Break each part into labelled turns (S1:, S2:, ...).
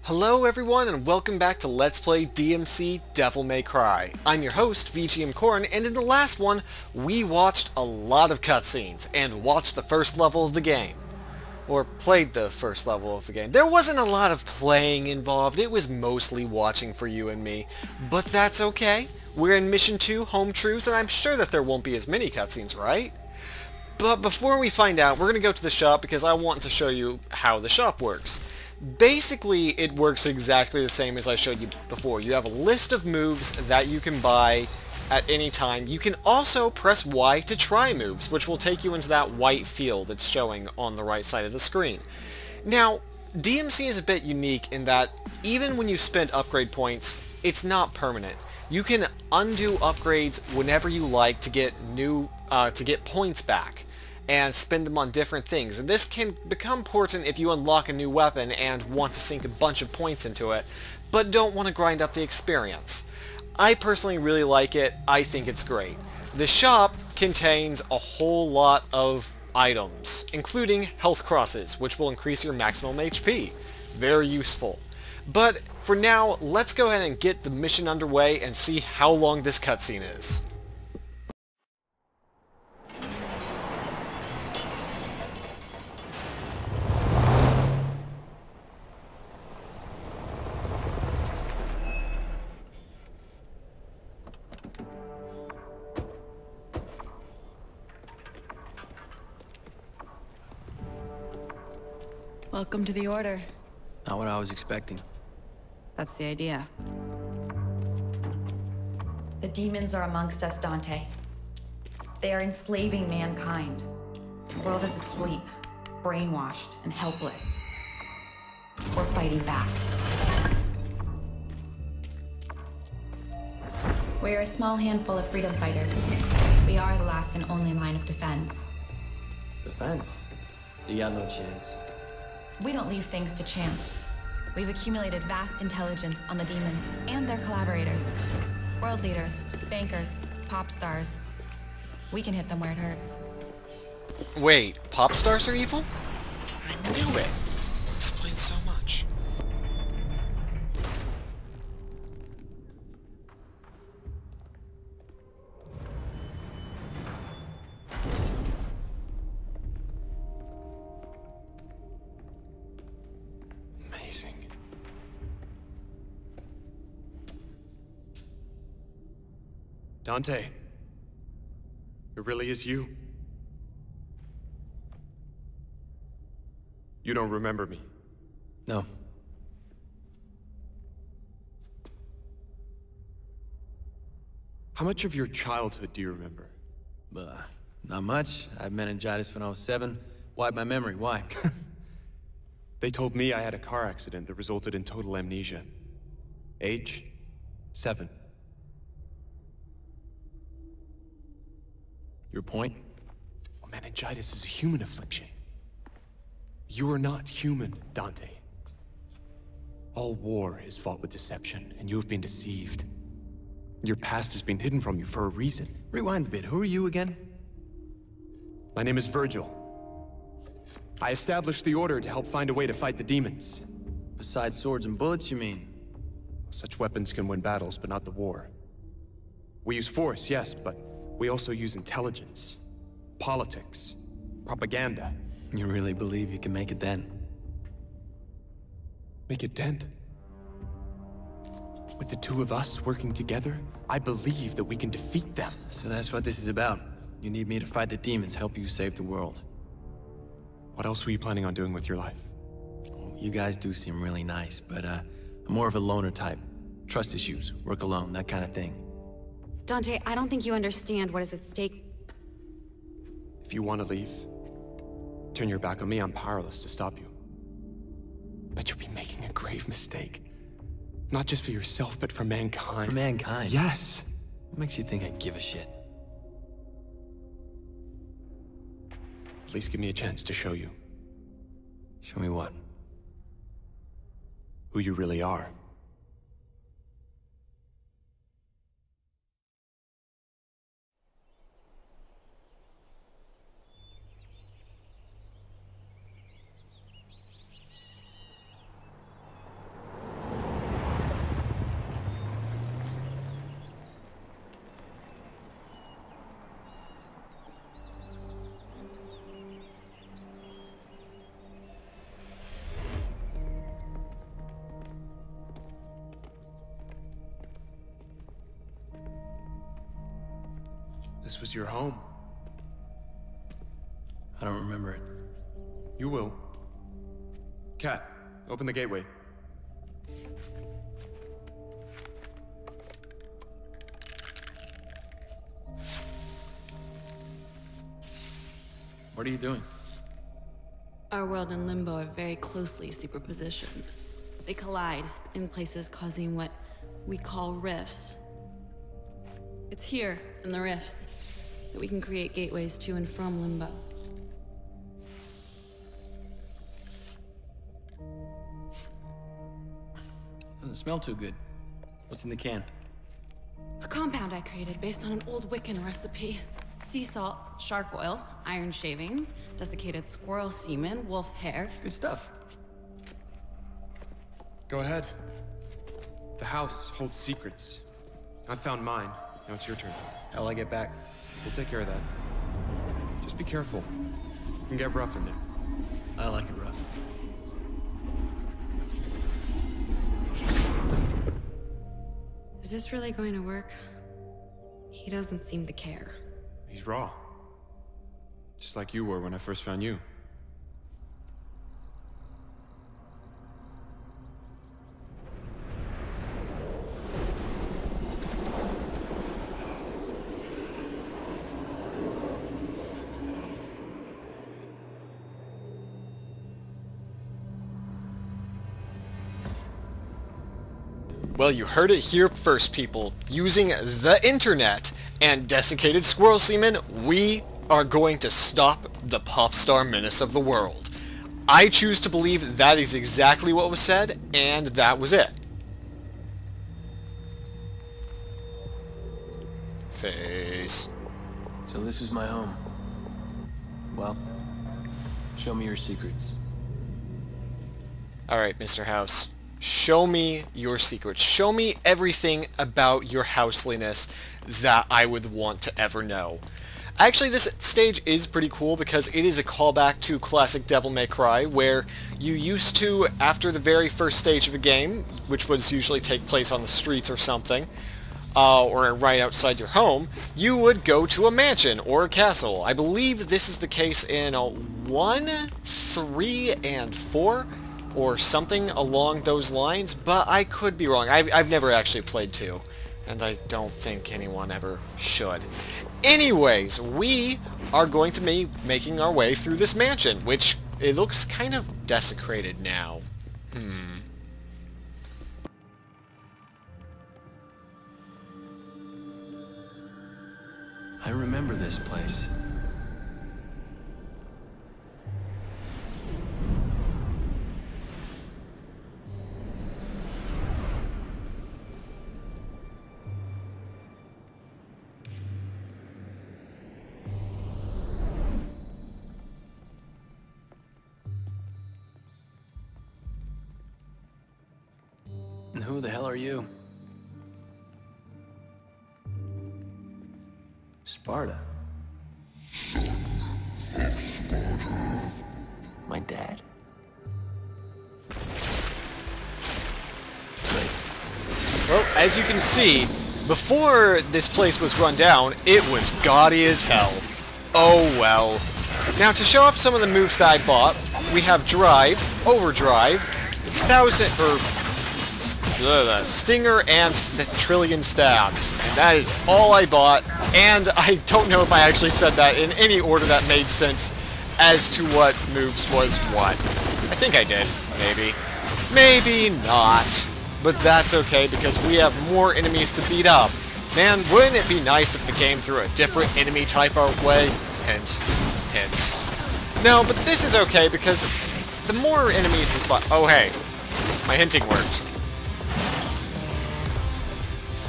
S1: Hello everyone and welcome back to Let's Play DmC Devil May Cry. I'm your host, VGMKoren, and in the last one, we watched a lot of cutscenes and watched the first level of the game. Or played the first level of the game. There wasn't a lot of playing involved, it was mostly watching for you and me. But that's okay. We're in Mission 2, Home Truths, and I'm sure that there won't be as many cutscenes, right? But before we find out, we're going to go to the shop because I want to show you how the shop works. Basically, it works exactly the same as I showed you before. You have a list of moves that you can buy at any time. You can also press Y to try moves, which will take you into that white field that's showing on the right side of the screen. Now, DmC is a bit unique in that even when you spend upgrade points, it's not permanent. You can undo upgrades whenever you like to get points back and spend them on different things. And this can become important if you unlock a new weapon and want to sink a bunch of points into it, but don't want to grind up the experience. I personally really like it. I think it's great. The shop contains a whole lot of items, including health crosses, which will increase your maximum HP. Very useful. But for now, let's go ahead and get the mission underway and see how long this cutscene is.
S2: Welcome to the Order.
S3: Not what I was expecting.
S2: That's the idea.
S4: The demons are amongst us, Dante. They are enslaving mankind. The world is asleep, brainwashed, and helpless. We're fighting back. We're a small handful of freedom fighters. We are the last and only line of defense.
S3: Defense? You got no chance.
S4: We don't leave things to chance. We've accumulated vast intelligence on the demons and their collaborators. World leaders, bankers, pop stars. We can hit them where it hurts.
S1: Wait, Popstars are evil? I knew it! Explains so much.
S3: Amazing.
S5: Dante, it really is you. You don't remember me.
S3: No.
S5: How much of your childhood do you remember?
S3: Not much. I had meningitis when I was 7. Wiped my memory. Why?
S5: They told me I had a car accident that resulted in total amnesia. Age? 7.
S3: Your point?
S5: Well, meningitis is a human affliction. You are not human, Dante. All war is fought with deception, and you have been deceived. Your past has been hidden from you for a reason.
S3: Rewind a bit. Who are you again?
S5: My name is Virgil. I established the Order to help find a way to fight the demons.
S3: Besides swords and bullets, you mean?
S5: Such weapons can win battles, but not the war. We use force, yes, but we also use intelligence, politics, propaganda.
S3: You really believe you can make a dent?
S5: Make a dent? With the two of us working together, I believe that we can defeat them.
S3: So that's what this is about. You need me to fight the demons, help you save the world.
S5: What else were you planning on doing with your life?
S3: You guys do seem really nice, but I'm more of a loner type. Trust issues, work alone, that kind of thing.
S2: Dante, I don't think you understand what is at stake.
S5: If you want to leave, turn your back on me, I'm powerless to stop you. But you'll be making a grave mistake. Not just for yourself, but for mankind.
S3: For mankind?
S5: Yes!
S3: What makes you think I give a shit?
S5: Please give me a chance to show you.
S3: Show me what?
S5: Who you really are. This was your home.
S3: I don't remember it.
S5: You will. Cat, open the gateway.
S3: What are you doing?
S2: Our world and Limbo are very closely superpositioned. They collide in places causing what we call rifts. It's here, in the rifts, that we can create gateways to and from Limbo.
S3: Doesn't smell too good. What's in the can?
S2: A compound I created based on an old Wiccan recipe. Sea salt, shark oil, iron shavings, desiccated squirrel semen, wolf hair.
S3: Good stuff.
S5: Go ahead. The house holds secrets. I found mine. Now it's your turn.
S3: How'll I get back?
S5: We'll take care of that. Just be careful. It can get rough in there.
S3: I like it rough.
S2: Is this really going to work? He doesn't seem to care.
S5: He's raw. Just like you were when I first found you.
S1: Well, you heard it here first, people. Using the internet and desiccated squirrel semen, we are going to stop the Popstar menace of the world. I choose to believe that is exactly what was said, and that was it. Face.
S3: So this is my home. Well, show me your secrets.
S1: Alright, Mr. House. Show me your secrets. Show me everything about your houseliness that I would want to ever know. Actually, this stage is pretty cool because it is a callback to classic Devil May Cry, where you used to, after the very first stage of a game, which was usually take place on the streets or something, or right outside your home, you would go to a mansion or a castle. I believe this is the case in 1, 3, and 4, or something along those lines, but I could be wrong. I've never actually played 2, and I don't think anyone ever should. Anyways, we are going to be making our way through this mansion, which it looks kind of desecrated now.
S3: I remember this place. And who the hell are you? Sparta. My dad?
S1: Well, as you can see, before this place was run down, it was gaudy as hell. Oh well. Now, to show off some of the moves that I bought, we have Drive, Overdrive, Stinger, and Trillion Stabs. And that is all I bought, and I don't know if I actually said that in any order that made sense as to what moves was what. I think I did, maybe. Maybe not. But that's okay, because we have more enemies to beat up. Man, wouldn't it be nice if the game threw a different enemy type our way? Hint. Hint. No, but this is okay, because the more enemies you fight... Oh, hey. My hinting worked.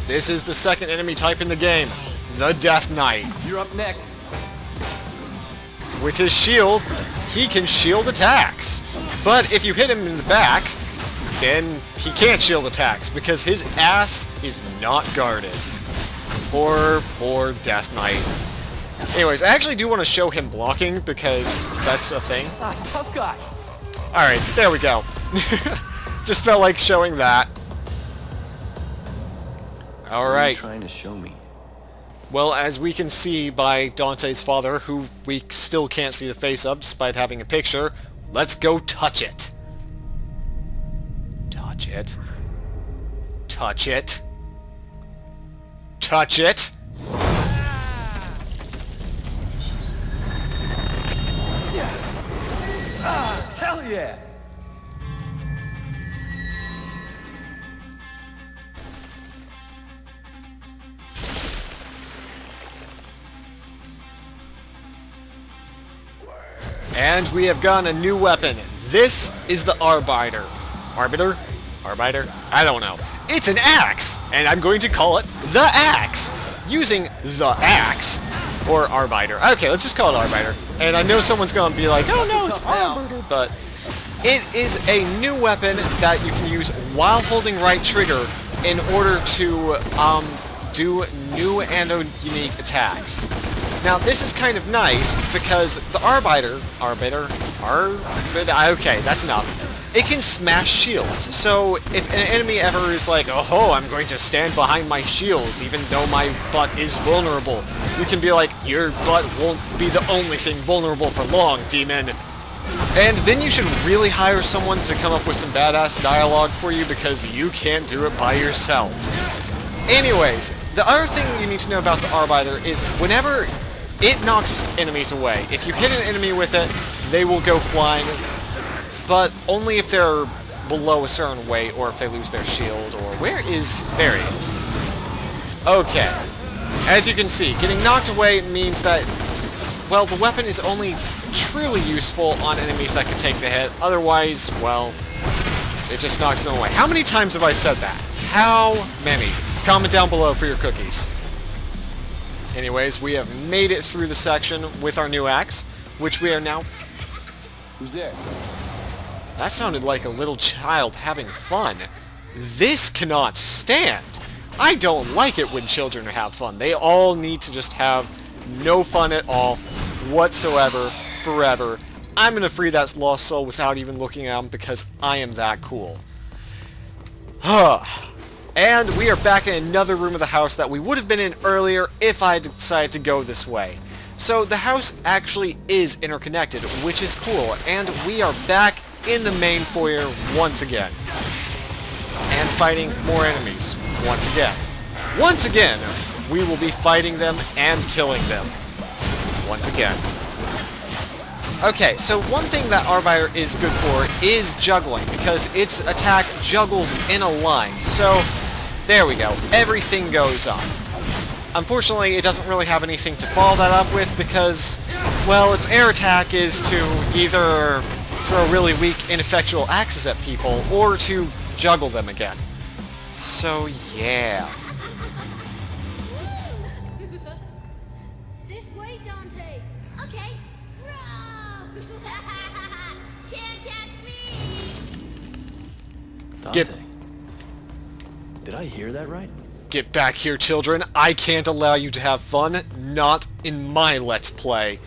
S1: This is the second enemy type in the game. The Death Knight.
S3: You're up next.
S1: With his shield, he can shield attacks. But if you hit him in the back, then he can't shield attacks because his ass is not guarded. Poor Death Knight. Anyways, I actually do want to show him blocking because that's a thing.
S3: Tough guy.
S1: Alright, there we go. Just felt like showing that.
S3: What are you
S1: Alright.
S3: trying to show me?
S1: Well, as we can see by Dante's father, who we still can't see the face of despite having a picture, let's go touch it. Touch it. Touch it. Touch it.
S3: Hell yeah!
S1: And we have gotten a new weapon. This is the Arbiter. Arbiter? Arbiter? I don't know. It's an axe! And I'm going to call it the axe! Using the axe. Or Arbiter. Okay, let's just call it Arbiter. And I know someone's going to be like, oh no, it's Arbiter. But it is a new weapon that you can use while holding right trigger in order to do new and unique attacks. Now, this is kind of nice because the Arbiter, okay, that's enough. It can smash shields. So if an enemy ever is like, oh, I'm going to stand behind my shields even though my butt is vulnerable, you can be like, your butt won't be the only thing vulnerable for long, demon. And then you should really hire someone to come up with some badass dialogue for you because you can't do it by yourself. Anyways, the other thing you need to know about the Arbiter is whenever it knocks enemies away. If you hit an enemy with it, they will go flying, but only if they're below a certain weight or if they lose their shield, or there he is. Okay. As you can see, getting knocked away means that, well, the weapon is only truly useful on enemies that can take the hit. Otherwise, well, it just knocks them away. How many times have I said that? How many? Comment down below for your cookies. Anyways, we have made it through the section with our new axe, which we are now...
S5: Who's there?
S1: That sounded like a little child having fun. This cannot stand. I don't like it when children have fun. They all need to just have no fun at all, whatsoever, forever. I'm gonna free that lost soul without even looking at him because I am that cool. And we are back in another room of the house that we would have been in earlier if I decided to go this way. So the house actually is interconnected, which is cool, and we are back in the main foyer once again. And fighting more enemies once again. Once again, we will be fighting them and killing them. Once again. Okay, so one thing that Arbiter is good for is juggling, because its attack juggles in a line. So, there we go. Everything goes on. Unfortunately, it doesn't really have anything to follow that up with because, well, its air attack is to either throw really weak, ineffectual axes at people, or to juggle them again. So, yeah.
S6: This way, Dante. Okay. Run! Can't catch me.
S3: Dante. Did I hear that right?
S1: Get back here, children. I can't allow you to have fun. Not in my Let's Play.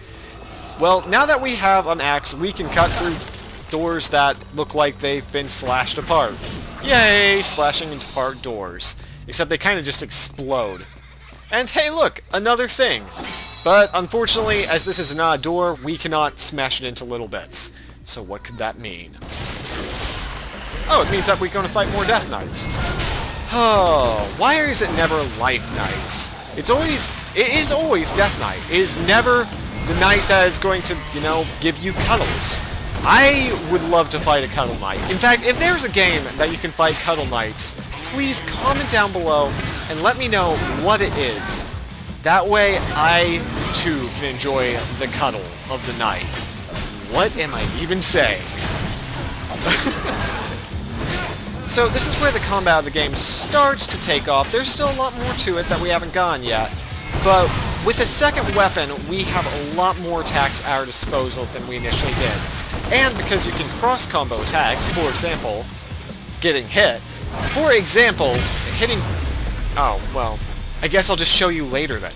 S1: Well, now that we have an axe, we can cut through doors that look like they've been slashed apart. Yay! Slashing apart doors. Except they kind of just explode. And hey, look! Another thing. But unfortunately, as this is not a door, we cannot smash it into little bits. So what could that mean? Oh, it means that we're going to fight more Death Knights. Oh, why is it never Life Knights? It is always Death Knight. It is never the knight that is going to, you know, give you cuddles. I would love to fight a Cuddle Knight. In fact, if there's a game that you can fight Cuddle Knights, please comment down below and let me know what it is. That way, I, too, can enjoy the cuddle of the night. What am I even saying? So this is where the combat of the game starts to take off. There's still a lot more to it that we haven't gone yet. But with a second weapon, we have a lot more attacks at our disposal than we initially did. And because you can cross-combo attacks, for example, getting hit. For example, hitting... Oh, well, I guess I'll just show you later then.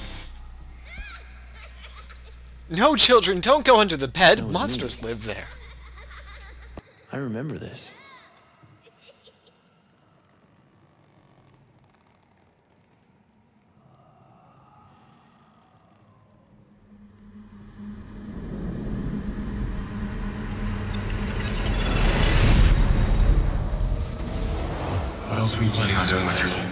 S1: No, children, don't go under the bed. Monsters live there.
S3: I remember this.
S7: else were you planning on doing with your life?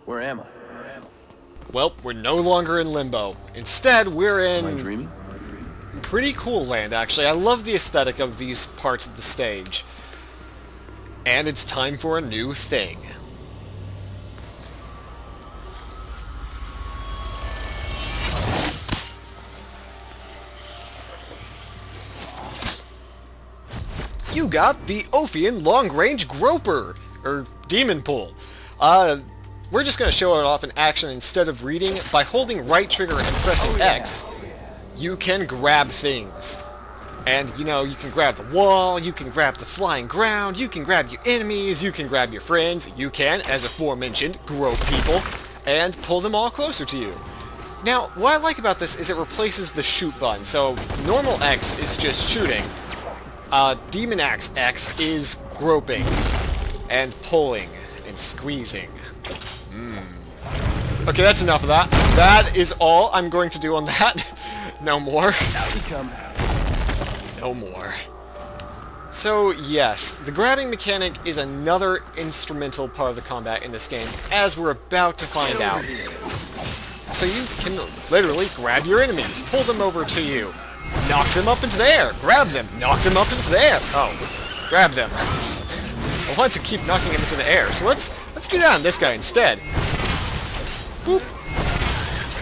S3: Where am I?
S1: Well, we're no longer in Limbo. Instead, we're
S3: Am I
S1: in
S3: dreaming?
S1: pretty cool land, actually. I love the aesthetic of these parts of the stage. And it's time for a new thing. You got the Ophian Long-Range Groper, or Demon Pull. We're just going to show it off in action instead of reading. By holding right trigger and pressing X, you can grab things. And, you know, you can grab the wall, you can grab the flying ground, you can grab your enemies, you can grab your friends, you can, as aforementioned, grope people, and pull them all closer to you. Now, what I like about this is it replaces the shoot button. So, normal X is just shooting. Demon Axe X is groping, and pulling, and squeezing. Okay, that's enough of that. That is all I'm going to do on that. No more.
S3: Out you come.
S1: No more. So, yes, the grabbing mechanic is another instrumental part of the combat in this game, as we're about to find out. So you can literally grab your enemies, pull them over to you, knock them up into the air, grab them, knock them up into the air. Oh, grab them. I want to keep knocking them into the air, so let's do that on this guy instead. Boop.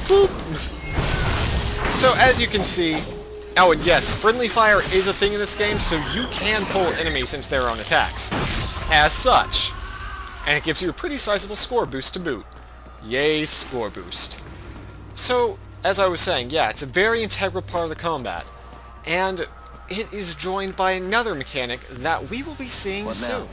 S1: Boop. So as you can see, oh and yes, friendly fire is a thing in this game, so you can pull enemies into their own attacks. As such. And it gives you a pretty sizable score boost to boot. Yay, score boost. So, as I was saying, yeah, it's a very integral part of the combat. And it is joined by another mechanic that we will be seeing soon.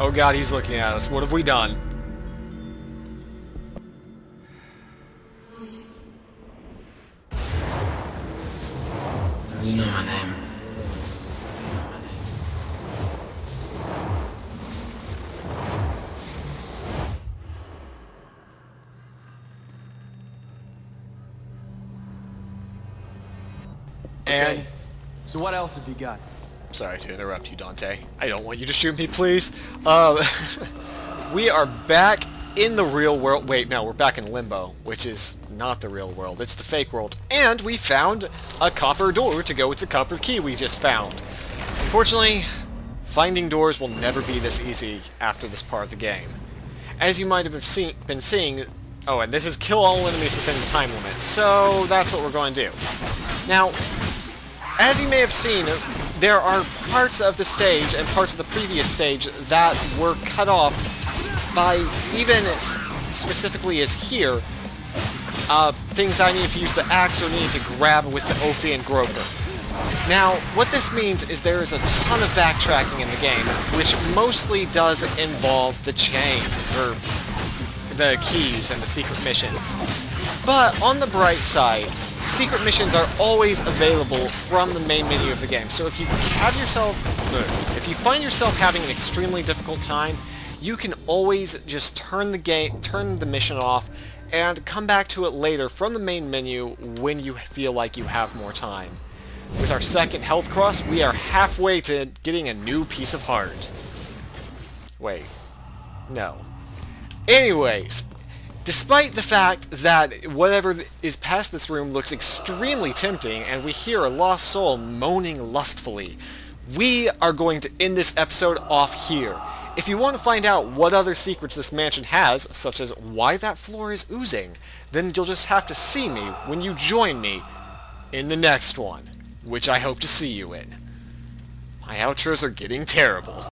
S1: Oh god, he's looking at us. What have we done?
S3: You know my name.
S1: And
S3: Okay. So what else have you got?
S1: sorry to interrupt you, Dante. I don't want you to shoot me, please. We are back in the real world. Wait, no, we're back in Limbo, which is not the real world. It's the fake world. And we found a copper door to go with the copper key we just found. Unfortunately, finding doors will never be this easy after this part of the game. As you might have been seeing... Oh, and this is kill all enemies within the time limit. So that's what we're going to do. Now, as you may have seen, there are parts of the stage and parts of the previous stage that were cut off by, even as specifically as here, things I needed to use the axe or needed to grab with the Ophian Groper. Now, what this means is there is a ton of backtracking in the game, which mostly does involve the chain, or the keys and the secret missions. But on the bright side, secret missions are always available from the main menu of the game. So if you find yourself having an extremely difficult time, you can always just turn the mission off and come back to it later from the main menu when you feel like you have more time. With our second health cross, we are halfway to getting a new piece of heart. Wait. No. Anyways, despite the fact that whatever is past this room looks extremely tempting, and we hear a lost soul moaning lustfully, we are going to end this episode off here. If you want to find out what other secrets this mansion has, such as why that floor is oozing, then you'll just have to see me when you join me in the next one, which I hope to see you in. My outros are getting terrible.